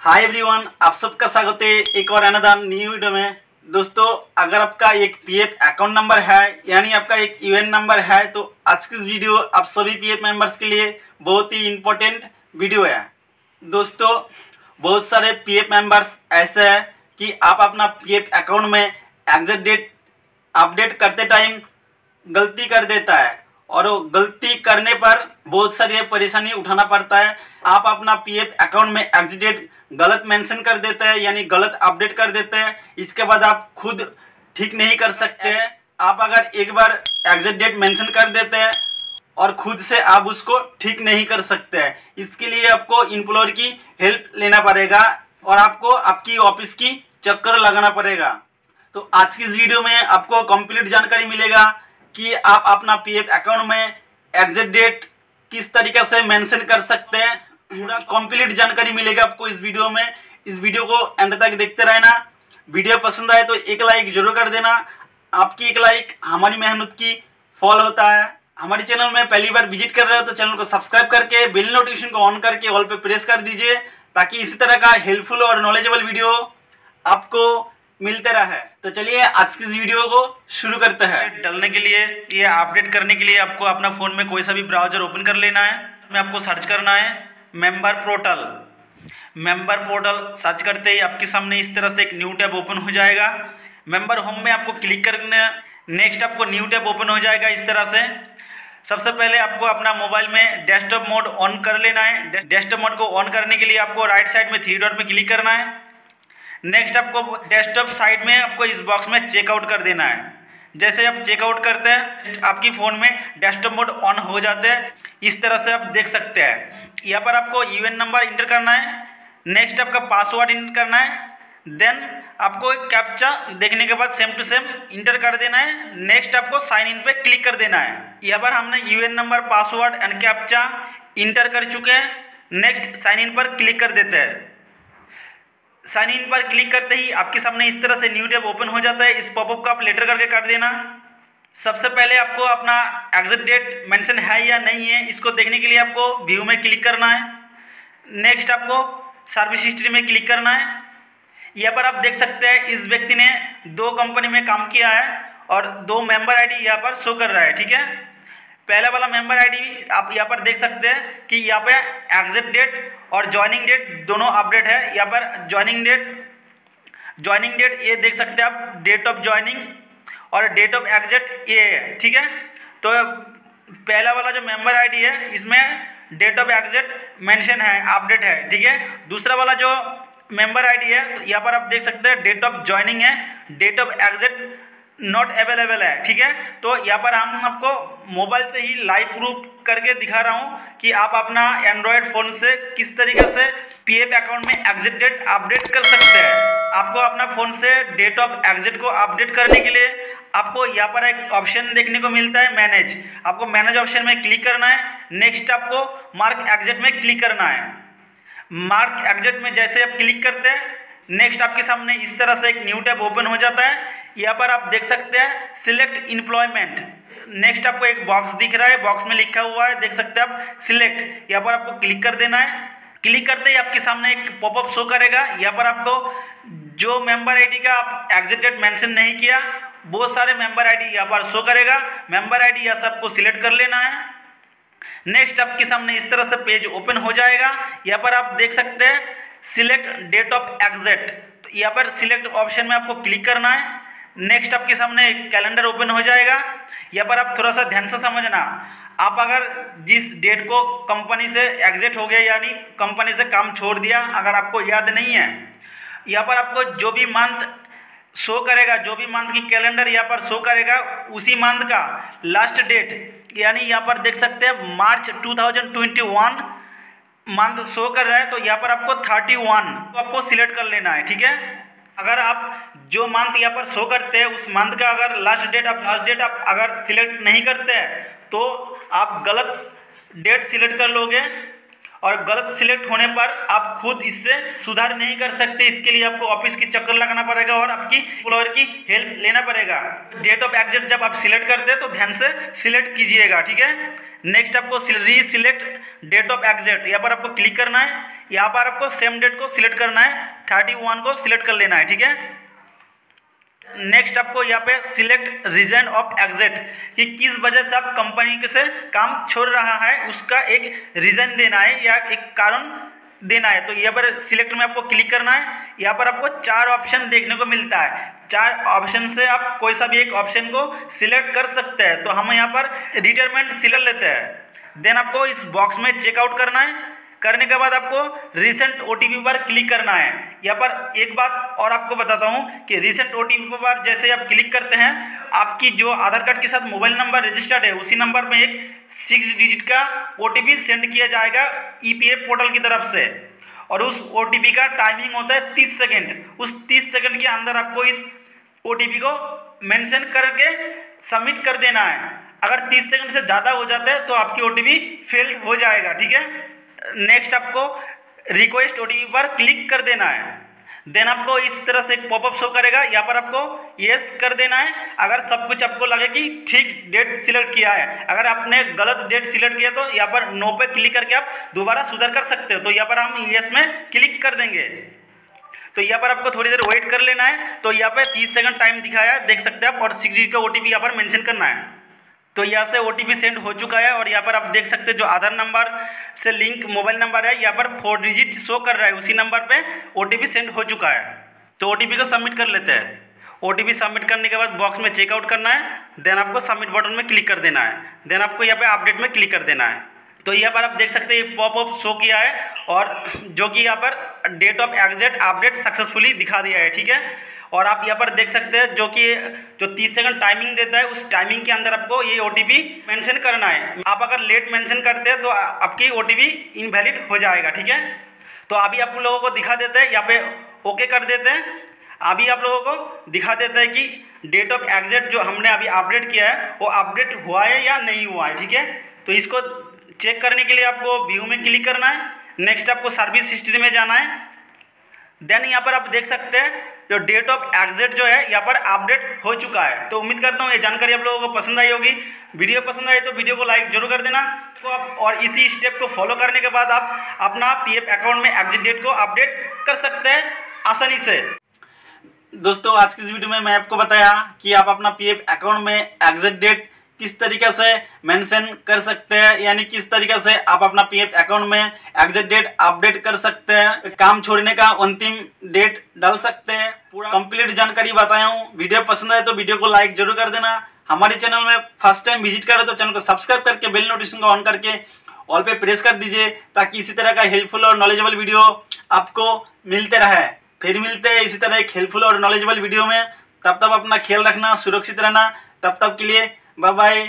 Hi everyone, आप सबका स्वागत है एक और अनदर न्यू वीडियो में। दोस्तों, अगर आपका एक पीएफ अकाउंट नंबर है यानी आपका एक यूएन नंबर है तो आज की वीडियो आप सभी पीएफ मेंबर्स के लिए बहुत ही इम्पोर्टेंट वीडियो है। दोस्तों, बहुत सारे पीएफ मेंबर्स ऐसे हैं कि आप अपना पीएफ अकाउंट में एग्जिट डेट अपडेट करते टाइम गलती कर देता है और वो गलती करने पर बहुत सारी परेशानी उठाना पड़ता है। आप अपना पीएफ अकाउंट में एग्जिट डेट गलत मेंशन कर देते हैं यानी गलत अपडेट कर देते हैं। इसके बाद आप खुद ठीक नहीं कर सकते हैं। आप अगर एक बार एग्जिट डेट मेंशन कर देते हैं और खुद से आप उसको ठीक नहीं कर सकते हैं। इसके लिए आपको एम्प्लॉयर की हेल्प लेना पड़ेगा और आपको आपकी ऑफिस की चक्कर लगाना पड़ेगा। तो आज की इस वीडियो में आपको कंप्लीट जानकारी मिलेगा कि आप अपना पीएफ अकाउंट में एग्जिट डेट किस तरीके से मेंशन कर सकते हैं। पूरा कंप्लीट जानकारी मिलेगा आपको इस वीडियो में। इस वीडियो को एंड तक देखते रहना। वीडियो पसंद आए तो एक लाइक जरूर कर देना। आपकी एक लाइक हमारी मेहनत की फल होता है। हमारे चैनल में पहली बार विजिट कर रहे हो तो चैनल को सब्सक्राइब करके बेल नोटिफिकेशन को ऑन करके ऑल पे प्रेस कर दीजिए ताकि इसी तरह का हेल्पफुल और नॉलेजेबल वीडियो आपको मिलते रहे। तो चलिए आज की इस वीडियो को शुरू करते हैं। डालने के लिए ये अपडेट करने के लिए आपको अपना फ़ोन में कोई सा भी ब्राउजर ओपन कर लेना है। में आपको सर्च करना है member portal. Member portal search करते ही आपके सामने इस तरह से एक न्यू टैब ओपन हो जाएगा। मेंबर होम में आपको क्लिक करना, नेक्स्ट आपको न्यू टैब ओपन हो जाएगा इस तरह से। सबसे पहले आपको अपना मोबाइल में डेस्कटॉप मोड ऑन कर लेना है। डेस्कटॉप मोड को ऑन करने के लिए आपको राइट साइड में थ्री डॉट में क्लिक करना है। नेक्स्ट आपको डेस्कटॉप साइड में आपको इस बॉक्स में चेकआउट कर देना है। जैसे आप चेकआउट करते हैं आपकी फ़ोन में डेस्कटॉप मोड ऑन हो जाते हैं। इस तरह से आप देख सकते हैं। यहाँ पर आपको यूएन नंबर इंटर करना है। नेक्स्ट आपका पासवर्ड इंटर करना है। देन आपको एक कैप्चा देखने के बाद सेम टू सेम इंटर कर देना है। नेक्स्ट आपको साइन इन पे क्लिक कर देना है। यहाँ पर हमने UN number, password and captcha inter कर चुके हैं। नेक्स्ट साइन इन पर क्लिक कर देते हैं। साइन इन पर क्लिक करते ही आपके सामने इस तरह से न्यू टैब ओपन हो जाता है। इस पॉपअप को आप लेटर करके कर देना। सबसे पहले आपको अपना एग्जिट डेट मेंशन है या नहीं है इसको देखने के लिए आपको व्यू में क्लिक करना है। नेक्स्ट आपको सर्विस हिस्ट्री में क्लिक करना है। यहाँ पर आप देख सकते हैं इस व्यक्ति ने 2 कंपनी में काम किया है और 2 मेंबर आईडी यहाँ पर शो कर रहा है। ठीक है, पहला वाला मेंबर आईडी आप यहाँ पर देख सकते हैं कि यहाँ पे एग्जिट डेट और ज्वाइनिंग डेट दोनों अपडेट है। यहाँ पर ज्वाइनिंग डेट ये देख सकते हैं आप, डेट ऑफ ज्वाइनिंग और डेट ऑफ एग्जिट ये है। ठीक है, तो पहला वाला जो मेंबर आईडी है इसमें डेट ऑफ एग्जिट मेंशन है, अपडेट है। ठीक है, दूसरा वाला जो मेंबर आईडी है तो यहाँ पर आप देख सकते हैं डेट ऑफ ज्वाइनिंग है, date of exit not available है। ठीक है, तो यहाँ पर हम आपको मोबाइल से ही लाइव प्रूफ करके दिखा रहा हूँ कि आप अपना एंड्रॉयड फ़ोन से किस तरीके से पीएफ अकाउंट में एग्जिट डेट अपडेट कर सकते हैं। आपको अपना फ़ोन से डेट ऑफ एग्जिट को अपडेट करने के लिए आपको यहाँ पर एक ऑप्शन देखने को मिलता है मैनेज। आपको मैनेज ऑप्शन में क्लिक करना है। नेक्स्ट आपको मार्क एग्जिट में क्लिक करना है। मार्क एग्जिट में जैसे आप क्लिक करते हैं नेक्स्ट आपके सामने इस तरह से एक न्यू टैब ओपन हो जाता है। यहाँ पर आप देख सकते हैं सिलेक्ट एम्प्लॉयमेंट। नेक्स्ट आपको एक बॉक्स दिख रहा है, बॉक्स में लिखा हुआ है, देख सकते हैं आप सिलेक्ट। यहाँ पर आपको क्लिक कर देना है। क्लिक करते ही आपके सामने एक पॉपअप शो करेगा। यहाँ पर आपको जो मेंबर आईडी का आप एग्जिट डेट मेंशन नहीं किया बहुत सारे मेंबर आईडी यहाँ पर शो करेगा। मेंबर आईडी यहाँ से आपको सिलेक्ट कर लेना है। नेक्स्ट आपके सामने इस तरह से पेज ओपन हो जाएगा। यहाँ पर आप देख सकते हैं सिलेक्ट डेट ऑफ एग्जिट। तो यहाँ पर सिलेक्ट ऑप्शन में आपको क्लिक करना है। नेक्स्ट आपके सामने कैलेंडर ओपन हो जाएगा। यहाँ पर आप थोड़ा सा ध्यान से समझना। आप अगर जिस डेट को कंपनी से एग्जिट हो गया यानी कंपनी से काम छोड़ दिया, अगर आपको याद नहीं है, यहाँ पर आपको जो भी मंथ शो करेगा, जो भी मंथ की कैलेंडर यहाँ पर शो करेगा उसी मंथ का लास्ट डेट यानी यहाँ पर देख सकते हैं मार्च 2021 मंथ शो कर रहा है तो यहाँ पर आपको 31 तो आपको सिलेक्ट कर लेना है। ठीक है, अगर आप जो मंथ यहाँ पर शो करते हैं उस मंथ का अगर लास्ट डेट आप अगर सिलेक्ट नहीं करते हैं तो आप गलत डेट सिलेक्ट कर लोगे और गलत सिलेक्ट होने पर आप खुद इससे सुधार नहीं कर सकते। इसके लिए आपको ऑफिस की चक्कर लगाना पड़ेगा और आपकी एम्प्लॉयर की हेल्प लेना पड़ेगा। डेट ऑफ एग्जिट जब आप सिलेक्ट करते हैं तो ध्यान से सिलेक्ट कीजिएगा। ठीक है, नेक्स्ट आपको री सिलेक्ट डेट ऑफ एग्जिट, यहाँ पर आपको क्लिक करना है। यहाँ पर आपको सेम डेट को सिलेक्ट करना है, 31 को सिलेक्ट कर लेना है, ठीक है। नेक्स्ट आपको यहाँ पे सिलेक्ट रीजन ऑफ एग्जिट, कि किस वजह से आप कंपनी के से काम छोड़ रहा है, उसका एक रीजन देना है या एक कारण देना है। तो यहाँ पर सिलेक्ट में आपको क्लिक करना है। यहाँ पर आपको 4 ऑप्शन देखने को मिलता है, 4 ऑप्शन से आप कोई सा भी एक ऑप्शन को सिलेक्ट कर सकते हैं। तो हम यहाँ पर रिटायरमेंट सिलेक्ट लेते हैं। देन आपको इस बॉक्स में चेकआउट करना है। करने के बाद आपको रिसेंट ओटीपी पर क्लिक करना है। यहाँ पर एक बात और आपको बताता हूँ कि रिसेंट ओटीपी पर जैसे आप क्लिक करते हैं, आपकी जो आधार कार्ड के साथ मोबाइल नंबर रजिस्टर्ड है उसी नंबर में एक 6 डिजिट का ओटीपी सेंड किया जाएगा ईपीएफ पोर्टल की तरफ से, और उस ओटीपी का टाइमिंग होता है 30 सेकेंड। उस 30 सेकेंड के अंदर आपको इस ओटीपी को मेंशन करके सबमिट कर देना है। अगर 30 सेकेंड से ज़्यादा हो जाता है तो आपकी ओटीपी फेल्ड हो जाएगा, ठीक है। नेक्स्ट आपको रिक्वेस्ट ओटीपी पर क्लिक कर देना है। देन आपको इस तरह से एक पॉपअप शो करेगा, यहाँ पर आपको यस कर देना है। अगर सब कुछ आपको लगे कि ठीक डेट सिलेक्ट किया है, अगर आपने गलत डेट सिलेक्ट किया तो यहाँ पर नो पे क्लिक करके आप दोबारा सुधार कर सकते हो। तो यहाँ पर हम यस में क्लिक कर देंगे। तो यहाँ पर आपको थोड़ी देर वेट कर लेना है। तो यहाँ पे 30 सेकंड टाइम दिखाया है, देख सकते हैं आप, और 6 डिजिट का ओटीपी यहाँ पर मेंशन करना है। तो यहाँ से ओटीपी सेंड हो चुका है, और यहाँ पर आप देख सकते हैं जो आधार नंबर से लिंक मोबाइल नंबर है, यहाँ पर 4 डिजिट शो कर रहा है, उसी नंबर पे ओटीपी सेंड हो चुका है। तो ओटीपी को सबमिट कर लेते हैं। ओटीपी सबमिट करने के बाद बॉक्स में चेकआउट करना है। देन आपको सबमिट बटन में क्लिक कर देना है। देन आपको यहाँ पे अपडेट में क्लिक कर देना है। तो यहाँ पर आप देख सकते हैं पॉपअप शो किया है, और जो कि यहाँ पर date of exit update successfully दिखा दिया है, ठीक है। और आप यहाँ पर देख सकते हैं जो 30 सेकंड टाइमिंग देता है, उस टाइमिंग के अंदर आपको ये ओटीपी मेंशन करना है। आप अगर लेट मेंशन करते हैं तो आपकी ओटीपी इनवैलिड हो जाएगा, ठीक है। तो अभी आप लोगों को दिखा देते हैं, यहाँ पे ओके कर देते हैं। अभी आप लोगों को दिखा देता है कि डेट ऑफ एग्जिट जो हमने अभी अपडेट किया है वो अपडेट हुआ है या नहीं हुआ है, ठीक है। तो इसको चेक करने के लिए आपको व्यू में क्लिक करना है। नेक्स्ट आपको सर्विस हिस्ट्री में जाना है। देन यहाँ पर आप देख सकते हैं जो डेट ऑफ एग्जिट जो है यहाँ पर अपडेट हो चुका है। तो उम्मीद करता हूँ ये जानकारी आप लोगों को पसंद आई होगी। वीडियो पसंद आई तो वीडियो को लाइक जरूर कर देना। तो आप और इसी स्टेप को फॉलो करने के बाद आप अपना पीएफ अकाउंट में एग्जिट डेट को अपडेट कर सकते हैं आसानी से। दोस्तों आज की इस वीडियो में मैं आपको बताया कि आप अपना पीएफ अकाउंट में एग्जिट डेट किस तरीके से मेंशन कर सकते हैं, यानी किस तरीके से आप अपना पीएफ अकाउंट में एग्जिट डेट अपडेट कर सकते हैं, काम छोड़ने का अंतिम डेट डाल सकते हैं। पूरा कंप्लीट जानकारी बताया हूँ। वीडियो पसंद आए तो वीडियो को लाइक जरूर कर देना। हमारे चैनल में फर्स्ट टाइम विजिट करें तो चैनल को सब्सक्राइब करके बेल नोटिफिकेशन को ऑन करके ऑल पे प्रेस कर दीजिए, ताकि इसी तरह का हेल्पफुल और नॉलेजेबल वीडियो आपको मिलते रहे। फिर मिलते हैं इसी तरह एक हेल्पफुल और नॉलेजेबल वीडियो में। तब तक अपना ख्याल रखना, सुरक्षित रहना। तब तक के लिए बाय बाय।